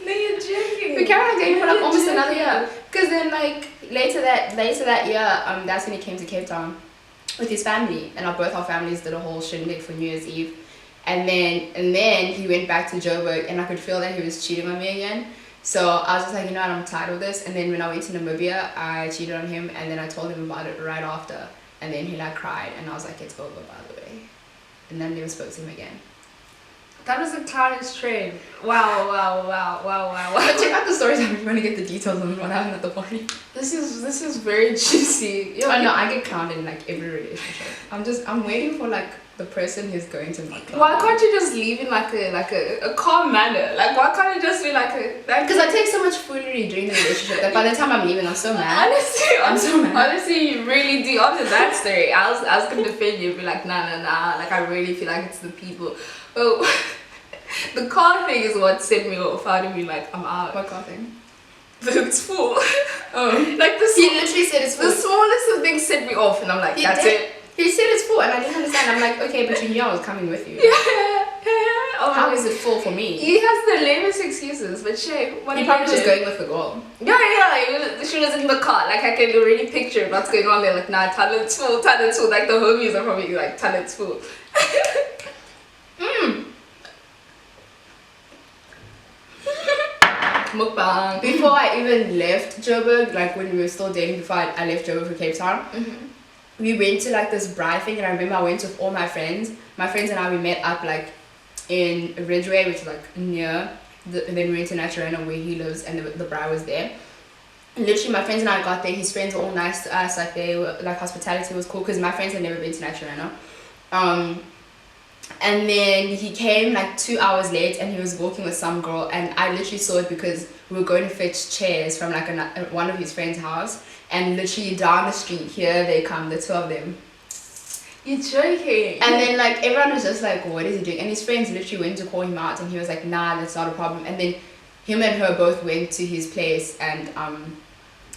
S2: No, you're joking.
S1: We carried on dating for like almost another year. Because then like later that year, that's when he came to Cape Town with his family, and both our families did a whole shindig for New Year's Eve. And then he went back to Joburg, and I could feel that he was cheating on me again. So I was just like, you know what, I'm tired of this. And then when I went to Namibia, I cheated on him, and then I told him about it right after. And then he like cried, and I was like, it's over, by the way. And then never spoke to him again.
S2: That was a clownish train. Wow.
S1: But check out the stories if you want to get the details on what happened at the party.
S2: This is very juicy.
S1: Yo, no, I get clowned in like every relationship. I'm waiting for like the person who's going to not clown.
S2: Why can't you just leave in like a calm manner? Like why can't it just be like a
S1: because I take so much foolery during the relationship that by the time I'm leaving I'm so mad.
S2: Honestly,
S1: I'm so mad.
S2: Honestly, you really do. After that story, I was gonna defend you and be like, nah. Like I really feel like it's the people. Oh, the car thing is what set me off. How do we like I'm out?
S1: What car thing?
S2: It's full.
S1: Oh,
S2: like
S1: he literally said it's full.
S2: The smallest of things set me off, and I'm like, that's it.
S1: He said it's full, and I didn't understand. I'm like, okay, but you knew I was coming with you.
S2: Yeah. Oh,
S1: how is it full for me?
S2: He has the lamest excuses, but Shay, what
S1: he probably just going with the girl.
S2: Yeah. She was in the car. Like I can already picture what's going on there. Like, nah, talent's full. Like the homies are probably like, talent's full.
S1: Mukbang. Before I even left Joburg, like when we were still dating, before I left Joburg for Cape Town, we went to like this bride thing, and I remember I went with all my friends. My friends and I, we met up like in Ridgeway, which is like near, and then we went to Naturena where he lives, and the bride was there. And literally my friends and I got there, his friends were all nice to us, like they were, like hospitality was cool, because my friends had never been to Naturena. And then he came like 2 hours late, and he was walking with some girl, and I literally saw it because we were going to fetch chairs from like one of his friend's house, and literally down the street, here they come, the 2 of them.
S2: You're joking.
S1: And then like everyone was just like, what is he doing? And his friends literally went to call him out, and he was like, nah, that's not a problem. And then him and her both went to his place and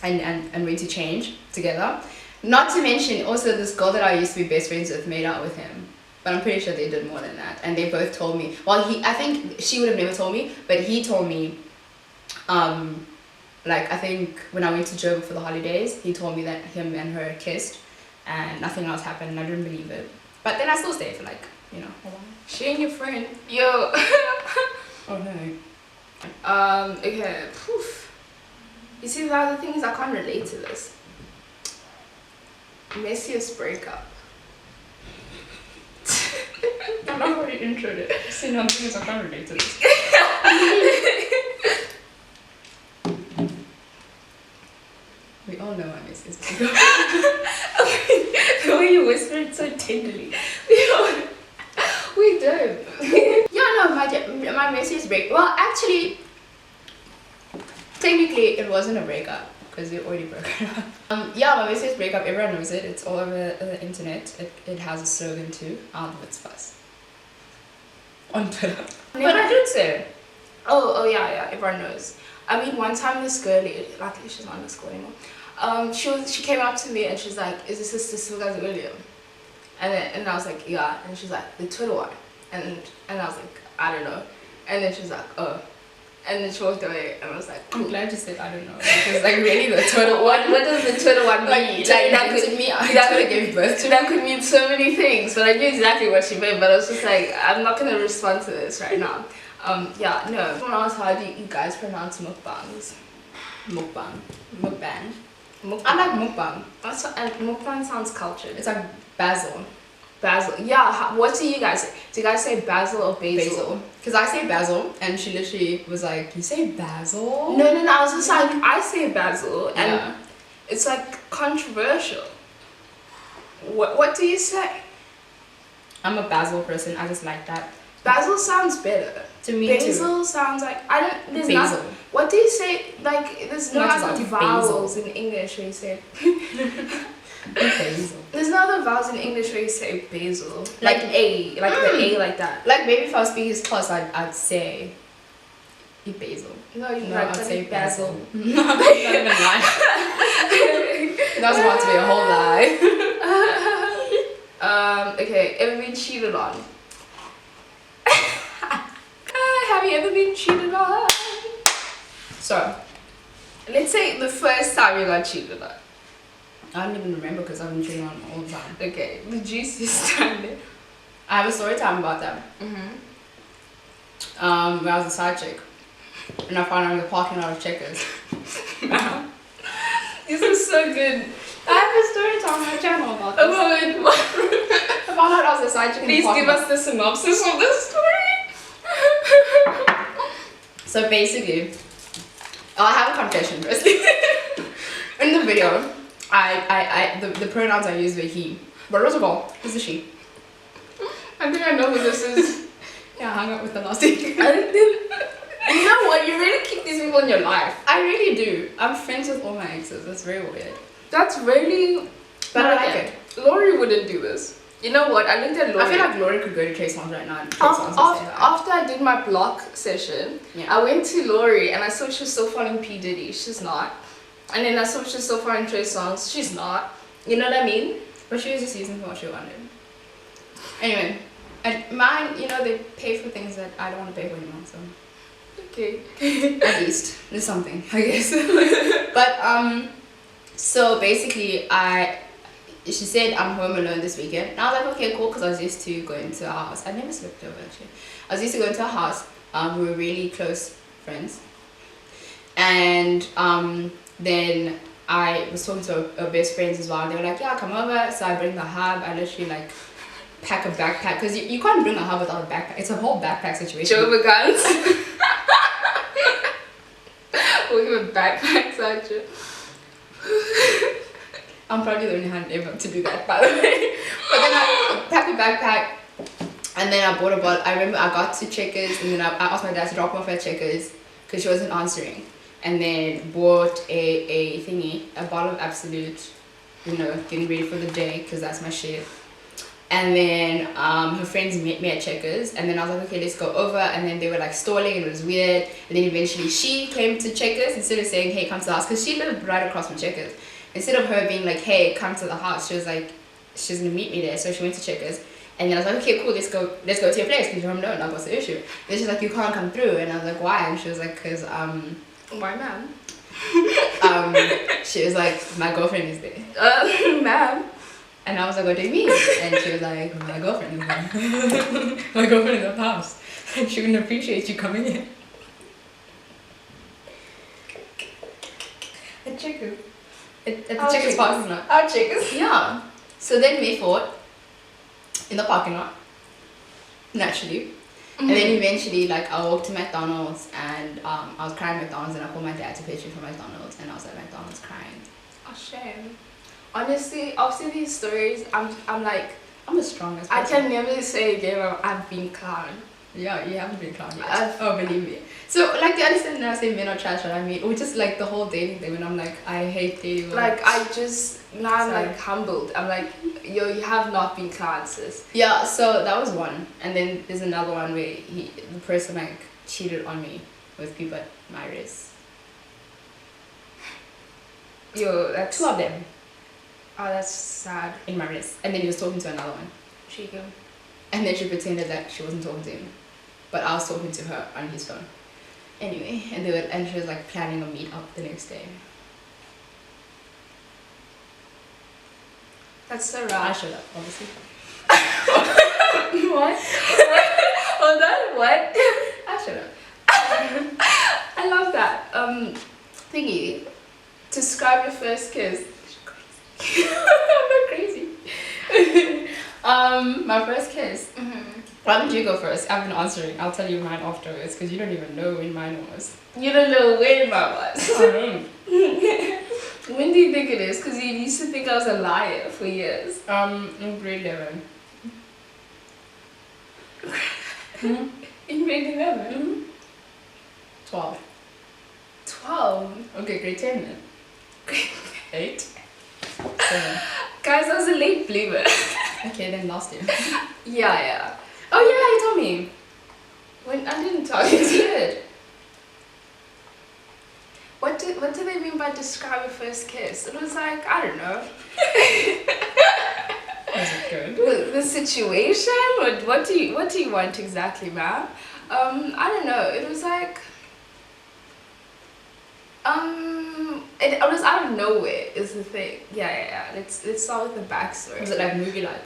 S1: went to change together. Not to mention also this girl that I used to be best friends with made out with him. But I'm pretty sure they did more than that. And they both told me, well, I think she would have never told me, but he told me, like I think when I went to Joburg for the holidays, he told me that him and her kissed and nothing else happened, and I didn't believe it. But then I still stayed for like, you know, a while.
S2: She ain't your friend. Yo.
S1: Oh no.
S2: Okay. Poof. You see, the other thing is I can't relate to this. Messiest breakup.
S1: I'm not already introed it. See, no, the thing is I can't relate to this. We all know I miss this.
S2: The way you whisper it so tenderly.
S1: We do. Yeah, no, my messiest break. Well, actually, technically, it wasn't a breakup because we already broke it up. Yeah, my messiest breakup. Everyone knows it. It's all over the internet. It has a slogan too. It's fast. On Twitter.
S2: But I did say. Oh yeah. Everyone knows. I mean, one time this girl, luckily she's not in the school anymore. She came up to me and she's like, "Is this sister Sister William?" And I was like, "Yeah." And she's like, "The Twitter one." And I was like, "I don't know." And then she's like, "Oh." And then she walked away, and I was like,
S1: I'm glad you said I don't know. Because like really the Twitter
S2: what does the Twitter one mean?
S1: like that could me
S2: that
S1: Twitter gave birth to.
S2: that could mean so many things, but I knew exactly what she meant. But I was just like, I'm not gonna respond to this right now. Yeah, no. Someone asked, how do you guys pronounce mukbangs?
S1: Mukbang. Mukbang.
S2: Mukbang.
S1: I like mukbang.
S2: And mukbang sounds cultured.
S1: It's like basil.
S2: Basil. Yeah. What do you guys say? Do you guys say basil or basil?
S1: Because I say basil, and she literally was like, "You say basil?"
S2: No. I was just like, I say basil, and
S1: Yeah.
S2: it's like controversial. What do you say?
S1: I'm a basil person. I just like that.
S2: Basil sounds better.
S1: To me
S2: Basil sounds like I don't. There's
S1: Basil.
S2: not. What do you say? Like there's no
S1: Not
S2: other
S1: exactly
S2: vowels in English where you say.
S1: basil.
S2: There's no other vowels in English where you say basil. Like a, like the a, like that.
S1: Like maybe if I was speaking close, I'd say basil.
S2: No, you
S1: No,
S2: like
S1: I'd
S2: to
S1: say
S2: say basil.
S1: Not even lie. That was about to be a whole lie.
S2: Okay, ever been cheated on? Have you ever been cheated on?
S1: So,
S2: Let's say the first time you got cheated on.
S1: I don't even remember because I've been cheating on all the time.
S2: Okay, the juiciest time.
S1: I have a story time about that. When I was a side chick, and I found out in the parking lot of Checkers.
S2: This is so good.
S1: I have a story time on my channel about this. I found out I was a side chick in the
S2: Please
S1: parking
S2: give
S1: lot.
S2: us the synopsis of this story.
S1: So basically, I have a confession firstly. In the video, the pronouns I used were he. But first of all, this is she.
S2: I think I know who this is.
S1: Yeah, I hung out with them last week.
S2: You know what? You really keep these people in your life.
S1: I really do. I'm friends with all my exes. That's very weird.
S2: That's really.
S1: But I like it.
S2: Lori wouldn't do this. You know what? I looked at Lori.
S1: I feel like Lori could go to Trey Songz right now and Trey Songz would say hi.
S2: After I did my block session,
S1: Yeah.
S2: I went to Lori and I saw she was so following P. Diddy. She's not. And then I saw she was so following Trey Songz. She's not. You know what I mean?
S1: But she was just using for what she wanted. Anyway, and mine, you know, they pay for things that I don't want to pay for anymore, so.
S2: Okay.
S1: At least there's something, I guess. But so basically she said I'm home alone this weekend, and I was like, okay, cool, because I was used to going to our house. I never slept over actually. I was used to going to our house. We were really close friends, and then I was talking to her best friends as well, and they were like, yeah, come over. So I bring the hub. I literally like pack a backpack, because you can't bring a hub without a backpack. It's a whole backpack situation.
S2: Show the guns. We have backpacks, actually.
S1: I'm probably the only hand ever to do that, by the way. But then I packed a backpack, and then I bought a bottle. I remember I got to Checkers, and then I asked my dad to drop me off at Checkers because she wasn't answering. And then bought a thingy, a bottle of Absolute, you know, getting ready for the day because that's my shit. And then her friends met me at Checkers, and then I was like, okay, let's go over. And then they were like stalling, and it was weird. And then eventually she came to Checkers instead of saying, hey, come to the house, because she lived right across from Checkers. Instead of her being like, hey, come to the house, she was like, she's gonna meet me there. So she went to Checkers, and then I was like, okay, cool, let's go to your place because you're home alone. Like, what's the issue? Then she's like, you can't come through, and I was like, why? And she was like, because
S2: Why, ma'am?
S1: she was like, my girlfriend is there.
S2: Ma'am.
S1: And I was like, what do you mean? And she was like, my girlfriend is there. My girlfriend is at the house. And she wouldn't appreciate you coming in. At Checkers. At the Checkers parking lot.
S2: Our Checkers.
S1: Yeah. So then we fought in the parking lot, naturally. And then eventually, like, I walked to McDonald's, and I was crying at McDonald's, and I called my dad to fetch me from McDonald's, and I was at McDonald's crying.
S2: Oh, shame. Honestly, after these stories, I'm like,
S1: I'm the strongest
S2: I
S1: person.
S2: can never say again I've been clowned.
S1: Yeah, you haven't been clowned yet. Oh, believe me. So, like, do you understand when I say men are trash, what I mean? Or just, like, the whole dating thing when I'm like, I hate dating.
S2: Like, now I'm
S1: Sorry.
S2: like humbled. I'm like, yo, you have not been clowned, sis.
S1: Yeah, so that was one. And then there's another one where the person, like, cheated on me with people at my race.
S2: Yo, that's...
S1: Two of them
S2: Oh, that's sad.
S1: in my race. And then he was talking to another one.
S2: Chico.
S1: And then she pretended that she wasn't talking to him. But I was talking to her on his phone. Anyway, and she was like planning a meet up the next day.
S2: That's so
S1: I
S2: right.
S1: showed up, obviously.
S2: What? Hold on, what?
S1: I showed up.
S2: I love that. Thingy. Describe your first kiss.
S1: I'm not crazy. My first kiss. Why don't you go first? I've been answering. I'll tell you mine afterwards because you don't even know when mine was.
S2: You don't know when mine was.
S1: I don't.
S2: When do you think it is? Because you used to think I was a liar for years.
S1: In grade 11.
S2: In grade 11?
S1: 12.
S2: 12?
S1: Okay, grade 10 then. Grade 8. 7.
S2: Guys, I was a late bloomer.
S1: Okay, then last year.
S2: Yeah.
S1: Oh yeah, you told me.
S2: When I didn't tell
S1: You
S2: you.
S1: did.
S2: What do they mean by describe your first kiss? It was like, I don't know.
S1: Was it good?
S2: The situation? What do you want exactly, ma'am? I don't know. It was like it was out of nowhere is the thing. Yeah. Let's start with the backstory.
S1: Was it like movie like?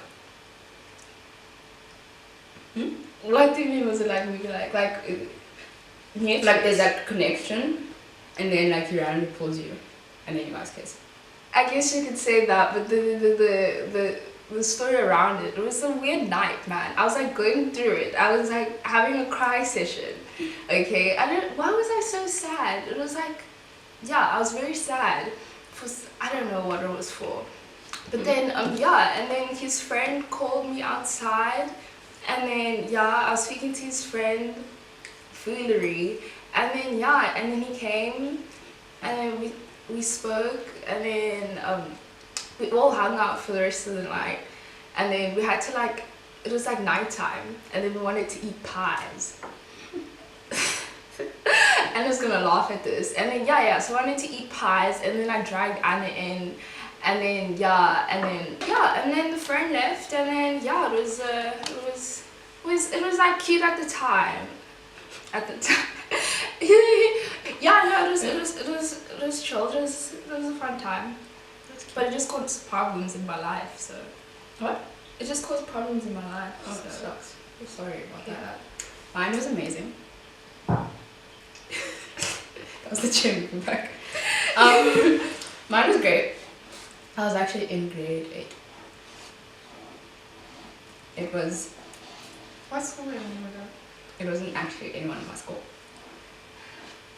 S2: What do you mean was it like movie like Netflix?
S1: Like there's that connection, and then like he randomly pulls you, and then you guys kiss.
S2: I guess you could say that, but the story around it was a weird night, man. I was like going through it. I was like having a cry session. Okay, why was I so sad? It was like, yeah, I was very sad. I don't know what it was for. But then and then his friend called me outside, and then I was speaking to his friend, foolery, and then he came, and then we spoke, and then we all hung out for the rest of the night, and then we had to it was like nighttime, and then we wanted to eat pies. And I was gonna laugh at this, and then so I wanted to eat pies, and then I dragged Anna in, and then and then the friend left, and then it was like cute at the time. It was chill. It was a fun time. But it just caused problems in my life, so.
S1: What?
S2: It just caused problems in my life.
S1: Oh,
S2: so.
S1: that sucks. I'm sorry about
S2: Yeah.
S1: that. Mine was amazing. That was the gym back. Mine was great. I was actually in grade 8. It was.
S2: What school were you in?
S1: It wasn't actually anyone in my school.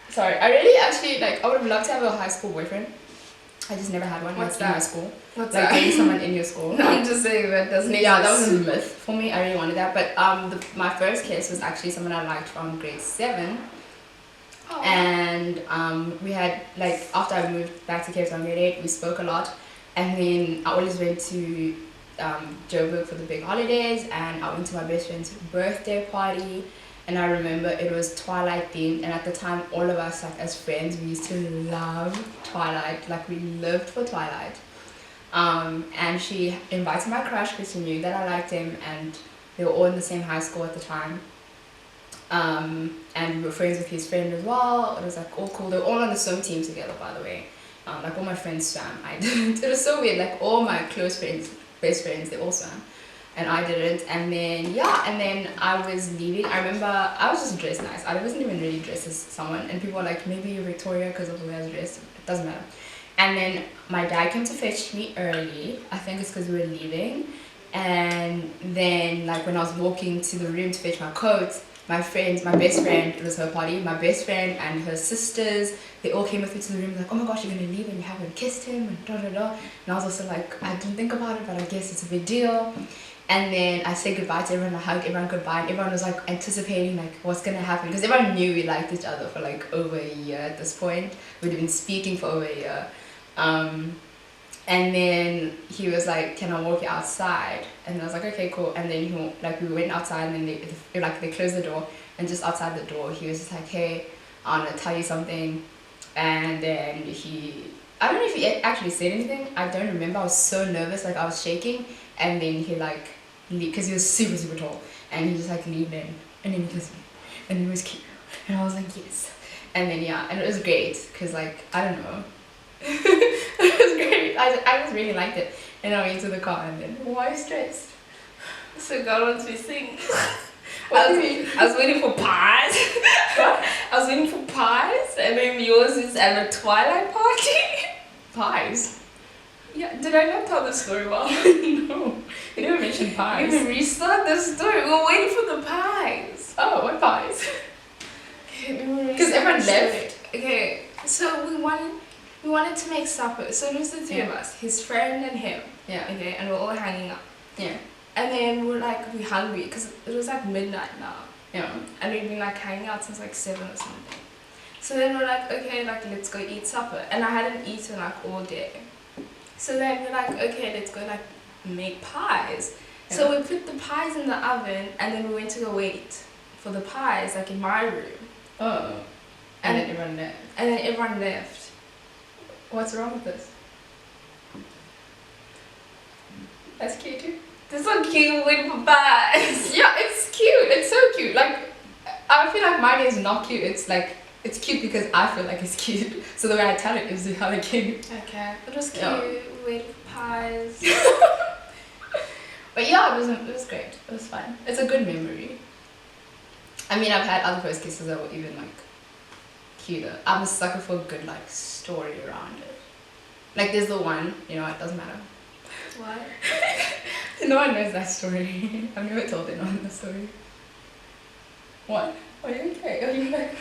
S1: Sorry, I really actually I would have loved to have a high school boyfriend. I just never had one.
S2: What's
S1: in my
S2: that?
S1: school.
S2: What's
S1: Like
S2: that?
S1: dating someone in your school.
S2: No, I'm just saying that doesn't exist.
S1: Yeah, that was a myth for me. I really wanted that, but my first kiss was actually someone I liked from grade 7.
S2: Oh.
S1: And we had after I moved back to Cape Town grade 8, we spoke a lot, and then I always went to Joburg for the big holidays, and I went to my best friend's birthday party, and I remember it was Twilight themed, and at the time all of us as friends, we used to love Twilight, we lived for Twilight. And she invited my crush because she knew that I liked him, and they were all in the same high school at the time. And we were friends with his friend as well. It was all cool. They were all on the swim team together, by the way. All my friends swam. I didn't. It was so weird. All my close friends, best friends, they all swam, and I didn't. And then I was leaving. I remember I was just dressed nice. I wasn't even really dressed as someone, and people were like, maybe you're Victoria because of the way I was dressed. It doesn't matter. And then my dad came to fetch me early. I think it's because we were leaving. And then when I was walking to the room to fetch my coat, my best friend, it was her party, my best friend and her sisters, they all came with me to the room oh my gosh, you're gonna leave and you haven't kissed him and da da da. And I was also I didn't think about it, but I guess it's a big deal. And then I said goodbye to everyone, I hugged everyone goodbye, and everyone was anticipating what's gonna happen, because everyone knew we liked each other for over a year at this point. We'd been speaking for over a year. And then he was like, can I walk you outside? And I was like, okay, cool. And then we went outside, and then they closed the door, and just outside the door he was just like, hey, I want to tell you something. And then I don't know if he actually said anything, I don't remember. I was so nervous, I was shaking. And then he because he was super super tall, and he just leaned in, and then he kissed me, and it was cute, and I was like, yes. And then yeah, and it was great because like I don't know, it was great. I just really liked it. And I went to the car and then why are you stressed?
S2: So God wants me to sing.
S1: What do you mean?
S2: I was waiting for pies.
S1: What?
S2: I was waiting for pies, and then yours is at a twilight party.
S1: Pies?
S2: Yeah, did I not tell the story well?
S1: No, you didn't mention
S2: You
S1: pies.
S2: can restart the story. We were waiting for the pies.
S1: Oh, what pies?
S2: Because
S1: everyone left.
S2: Okay, so we wanted to make supper. So it was the three of us, his friend and him.
S1: Yeah.
S2: Okay, and we're all hanging out.
S1: Yeah.
S2: And then we're hungry because it was like midnight now.
S1: Yeah.
S2: And we'd been like hanging out since like 7 or something. So then we're like, okay, like let's go eat supper. And I hadn't eaten like all day. So then we're like, okay, let's go like make pies.
S1: Yeah.
S2: So we put the pies in the oven and then we went to go wait for the pies like in my room.
S1: Oh. And then everyone left.
S2: And then everyone left.
S1: What's wrong with this? That's cute too.
S2: This so cute, waiting for pies.
S1: Yeah, it's cute. It's so cute. Like, I feel like mine is not cute. It's like, it's cute because I feel like it's cute. So the way I tell it is hella cute.
S2: Okay, it was cute.
S1: Yeah.
S2: We waited for pies.
S1: But yeah, it was great. It was fun. It's a good memory. I mean, I've had other first kisses that were even like cuter. I'm a sucker for a good like story around it. Like there's the one, you know, it doesn't matter.
S2: What?
S1: No one knows that story. I've never told anyone the story. What? Are you okay? Are you like,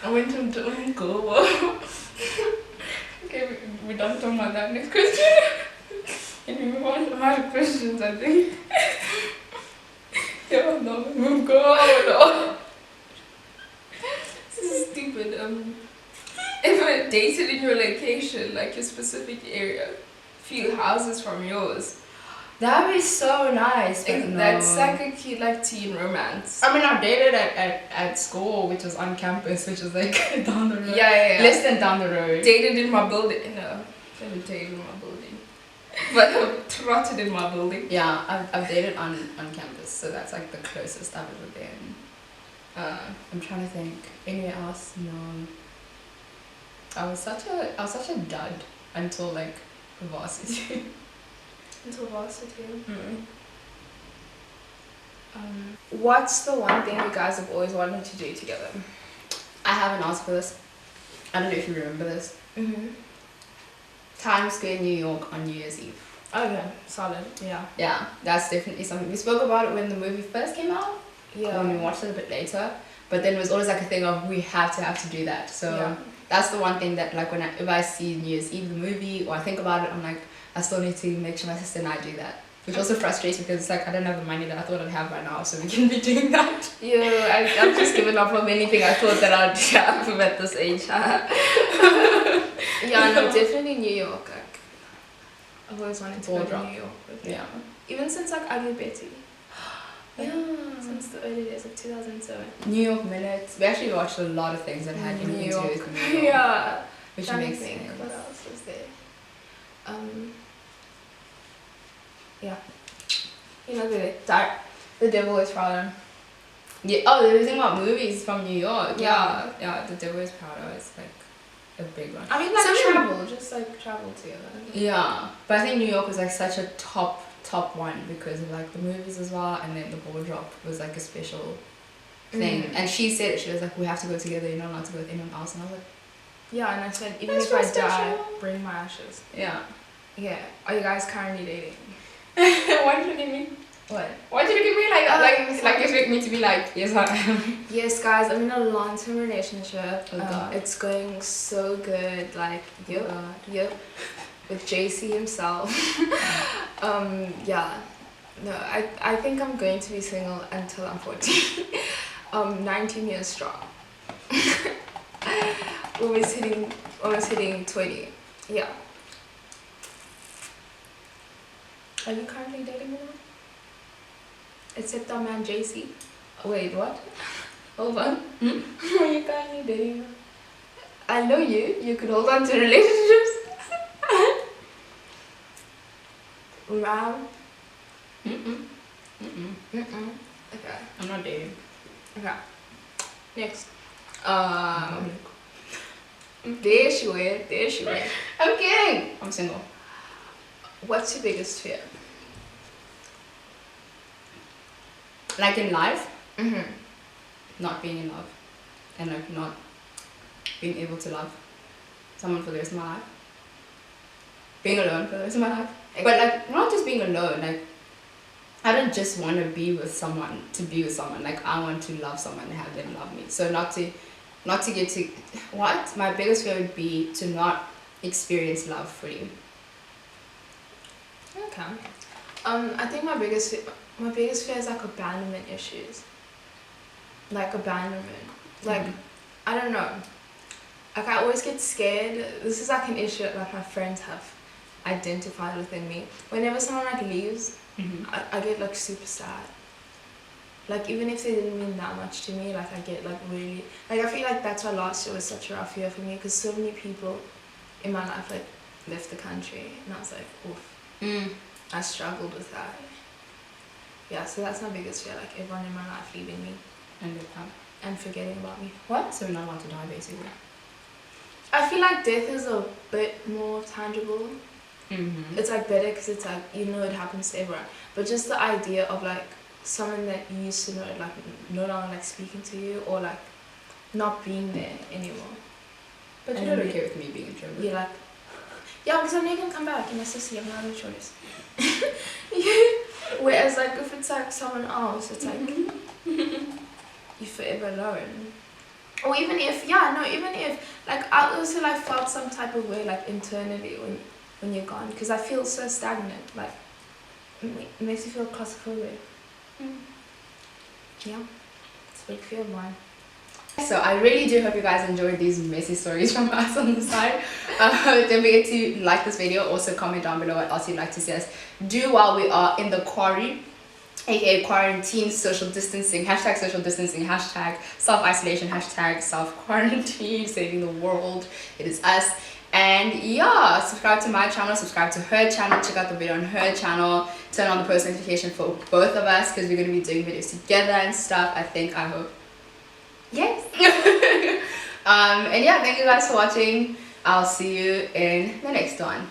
S2: I went to go.
S1: okay, we're done talking about that. Next question. Can we move on?
S2: I'm out of questions, I think.
S1: Yeah, no, move go.
S2: This is stupid. If I dated in your location, like your specific area, few houses from yours,
S1: That would be so nice. But no.
S2: that's like a cute like teen romance.
S1: I mean, I dated at school, which was on campus, which is like down the road.
S2: Yeah.
S1: Less than down the road.
S2: Dated in my building. No, never dated in my building. But I've trotted in my building.
S1: Yeah, I've dated on campus, so that's like the closest I've ever been. I'm trying to think. Anywhere else? No. I was such a dud until like varsity.
S2: Until varsity.
S1: Mm.
S2: What's the one thing you guys have always wanted to do together?
S1: I have an answer for this. I don't know if you remember this.
S2: Mm-hmm.
S1: Times Square, New York on New Year's Eve.
S2: Okay, solid. Yeah.
S1: Yeah, that's definitely something. We spoke about it when the movie first came out.
S2: Yeah.
S1: When we watched it a bit later. But then it was always like a thing of we have to do that. So
S2: Yeah.
S1: that's the one thing that like if I see New Year's Eve the movie or I think about it, I'm like, I still need to make sure my sister and I do that. Which also frustrates me because it's like I don't have the money that I thought I'd have by now, so we can be doing that.
S2: Yeah, I've just given up on anything I thought that I'd have at this age. Yeah, no, definitely New York. Like, I've always wanted to go to New York.
S1: Yeah.
S2: Even since like I knew Betty.
S1: Yeah.
S2: Since the early days of 2007.
S1: New York Minutes. We actually watched a lot of things that had anything to do with New York.
S2: Yeah.
S1: Which
S2: Trying to
S1: makes
S2: think,
S1: sense.
S2: what else was there? Yeah. You know the Devil Wears Prada.
S1: Yeah. Oh, they were thinking about movies from New York. Yeah. The Devil Wears Prada is like a big one.
S2: I mean, like
S1: Some-
S2: travel, just like travel together.
S1: Yeah, but I think New York was like such a top one because of like the movies as well, and then the ball drop was like a special thing. And she said it, she was like, we have to go together, you're not allowed to go with anyone else. And I was like,
S2: Yeah, and I said, even
S1: That's
S2: if I
S1: so
S2: die,
S1: special.
S2: bring my ashes.
S1: yeah.
S2: Yeah. Are you guys currently dating?
S1: Why did you look at me?
S2: What?
S1: Why did you look at me like that?
S2: Oh,
S1: Like you expect me to be like, yes I am.
S2: Yes, guys, I'm in a long-term relationship.
S1: Oh, God.
S2: It's going so good. Like, yep,
S1: God.
S2: yep. With JC himself. Yeah. No, I think I'm going to be single until I'm 40. 19 years strong. almost hitting 20. Yeah. Are you currently dating anyone? Except our man JC.
S1: Wait, what?
S2: Hold on.
S1: Are you currently dating anyone?
S2: I know you. You could hold on to relationships. Wow. Okay.
S1: I'm not dating.
S2: Okay. Next. There she went. There she went.
S1: I'm kidding. I'm single.
S2: What's your biggest fear?
S1: Like in life,
S2: Mm-hmm.
S1: not being in love, and like not being able to love someone for the rest of my life. Being alone for the rest of my life. But like not just being alone, like I don't just want to be with someone to be with someone. Like I want to love someone and have them love me. So not to get to what? My biggest fear would be to not experience love fully.
S2: Okay. I think my biggest fear is like abandonment issues. Like abandonment. Like I don't know. Like I always get scared. This is like an issue that like my friends have identified within me. Whenever someone like leaves, I get like super sad. Like even if they didn't mean that much to me, like I get like really like I feel like that's why last year was such a rough year for me because so many people in my life like left the country and I was like, oof. I struggled with that. Yeah, so that's my biggest fear, like everyone in my life leaving me and forgetting about me.
S1: What? So we're not allowed to die basically.
S2: I feel like death is a bit more tangible. It's like better because it's like you know it happens to everyone, but just the idea of like someone that you used to know like no longer like speaking to you or like not being there anymore.
S1: But you're not okay with me being in trouble.
S2: Yeah, like yeah, because I'm never gonna come back and that's just you have no other choice. Whereas like if it's like someone else, it's like you're forever alone. Or even if like I also like felt some type of way like internally when you're gone because I feel so stagnant, like it makes you feel claustrophobic. Yeah, it's a big fear of mine.
S1: So I really do hope you guys enjoyed these messy stories from us on the side. Don't forget to like this video. Also comment down below what else you'd like to see us do while we are in the quarry, aka quarantine, social distancing, hashtag social distancing, hashtag self-isolation, hashtag self-quarantine, saving the world. It is us. And yeah, subscribe to my channel, subscribe to her channel, check out the video on her channel, turn on the post notification for both of us because we're going to be doing videos together and stuff. I hope. Yes. And yeah, thank you guys for watching. I'll see you in the next one.